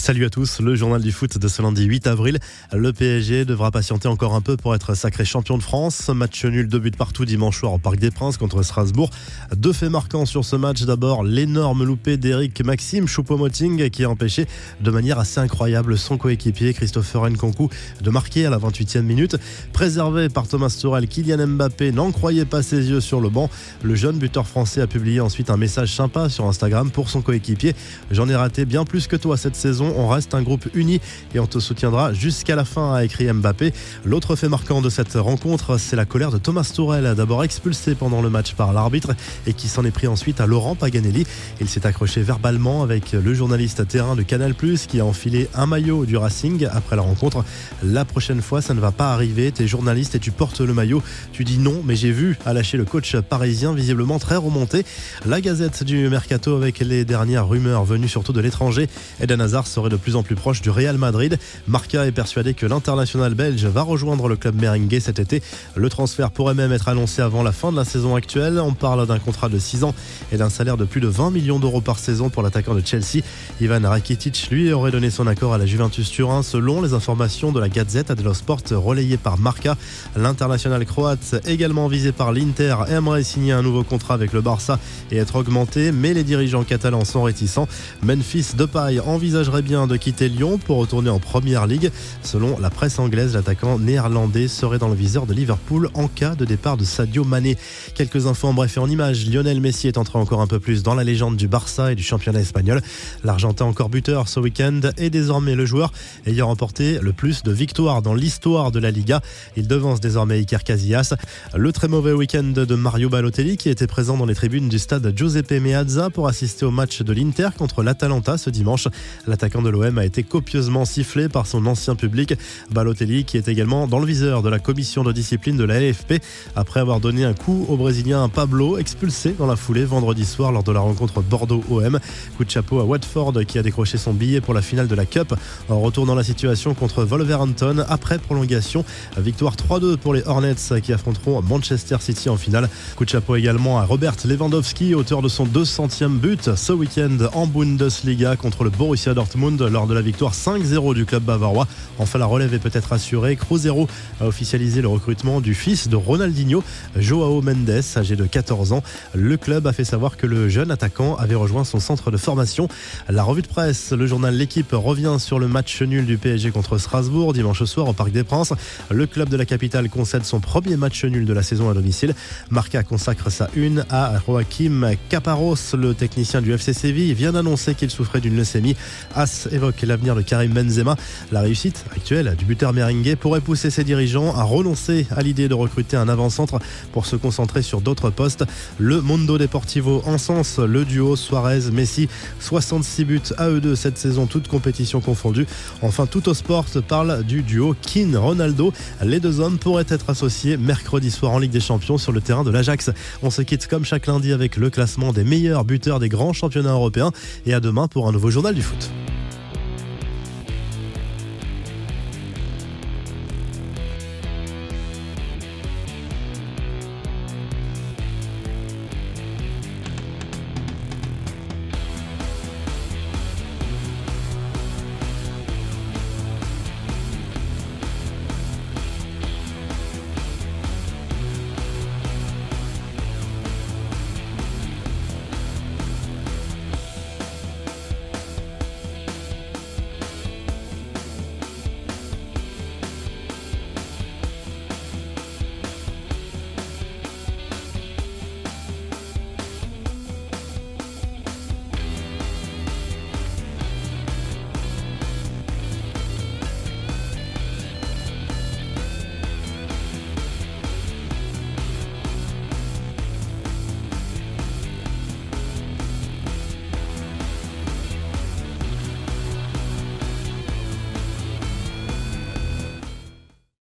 Salut à tous, le journal du foot de ce lundi 8 avril. Le PSG devra patienter encore un peu pour être sacré champion de France. Match nul, 2 buts partout dimanche soir au Parc des Princes contre Strasbourg. 2 faits marquants sur ce match. D'abord, l'énorme loupé d'Eric Maxime Choupo-Moting qui a empêché de manière assez incroyable son coéquipier Christopher Nkunku de marquer à la 28e minute. Préservé par Thomas Tuchel, Kylian Mbappé n'en croyait pas ses yeux sur le banc. Le jeune buteur français a publié ensuite un message sympa sur Instagram pour son coéquipier. J'en ai raté bien plus que toi cette saison. On reste un groupe uni et on te soutiendra jusqu'à la fin, a écrit Mbappé. L'autre fait marquant de cette rencontre, c'est la colère de Thomas Tuchel, d'abord expulsé pendant le match par l'arbitre et qui s'en est pris ensuite à Laurent Paganelli. Il s'est accroché verbalement avec le journaliste terrain de Canal+, qui a enfilé un maillot du Racing après la rencontre. La prochaine fois, ça ne va pas arriver. T'es journaliste et tu portes le maillot. Tu dis non, mais j'ai vu, a lâché le coach parisien, visiblement très remonté. La Gazette du Mercato avec les dernières rumeurs venues surtout de l'étranger. Eden Hazard serait de plus en plus proche du Real Madrid. Marca est persuadé que l'international belge va rejoindre le club merengue cet été. Le transfert pourrait même être annoncé avant la fin de la saison actuelle. On parle d'un contrat de 6 ans et d'un salaire de plus de 20 millions d'euros par saison pour l'attaquant de Chelsea. Ivan Rakitic, lui, aurait donné son accord à la Juventus Turin selon les informations de la Gazette dello Sport relayées par Marca. L'international croate, également visé par l'Inter, aimerait signer un nouveau contrat avec le Barça et être augmenté, mais les dirigeants catalans sont réticents. Memphis Depay envisagerait bien de quitter Lyon pour retourner en Première Ligue. Selon la presse anglaise, l'attaquant néerlandais serait dans le viseur de Liverpool en cas de départ de Sadio Mané. Quelques infos en bref et en images. Lionel Messi est entré encore un peu plus dans la légende du Barça et du championnat espagnol. L'Argentin, encore buteur ce week-end, est désormais le joueur ayant remporté le plus de victoires dans l'histoire de la Liga. Il devance désormais Iker Casillas. Le très mauvais week-end de Mario Balotelli qui était présent dans les tribunes du stade Giuseppe Meazza pour assister au match de l'Inter contre l'Atalanta ce dimanche. L'attaquant de l'OM a été copieusement sifflé par son ancien public. Balotelli qui est également dans le viseur de la commission de discipline de la LFP après avoir donné un coup au Brésilien Pablo, expulsé dans la foulée vendredi soir lors de la rencontre Bordeaux-OM. Coup de chapeau à Watford qui a décroché son billet pour la finale de la Cup en retournant la situation contre Wolverhampton après prolongation. Victoire 3-2 pour les Hornets qui affronteront Manchester City en finale. Coup de chapeau également à Robert Lewandowski, auteur de son 200e but ce week-end en Bundesliga contre le Borussia Dortmund lors de la victoire 5-0 du club bavarois. Enfin, la relève est peut-être assurée. Cruzeiro a officialisé le recrutement du fils de Ronaldinho, Joao Mendes, âgé de 14 ans. Le club a fait savoir que le jeune attaquant avait rejoint son centre de formation. La revue de presse, le journal L'Équipe revient sur le match nul du PSG contre Strasbourg dimanche soir au Parc des Princes. Le club de la capitale concède son premier match nul de la saison à domicile. Marca consacre sa une à Joaquim Caparros, le technicien du FC Séville, vient d'annoncer qu'il souffrait d'une leucémie. AS évoque l'avenir de Karim Benzema. La réussite actuelle du buteur merengue pourrait pousser ses dirigeants à renoncer à l'idée de recruter un avant-centre pour se concentrer sur d'autres postes. Le Mundo Deportivo encense le duo Suarez-Messi. 66 buts à eux deux cette saison, toutes compétitions confondues. Enfin, Tuttosport parle du duo Keane-Ronaldo. Les deux hommes pourraient être associés mercredi soir en Ligue des Champions sur le terrain de l'Ajax. On se quitte comme chaque lundi avec le classement des meilleurs buteurs des grands championnats européens et à demain pour un nouveau journal du foot.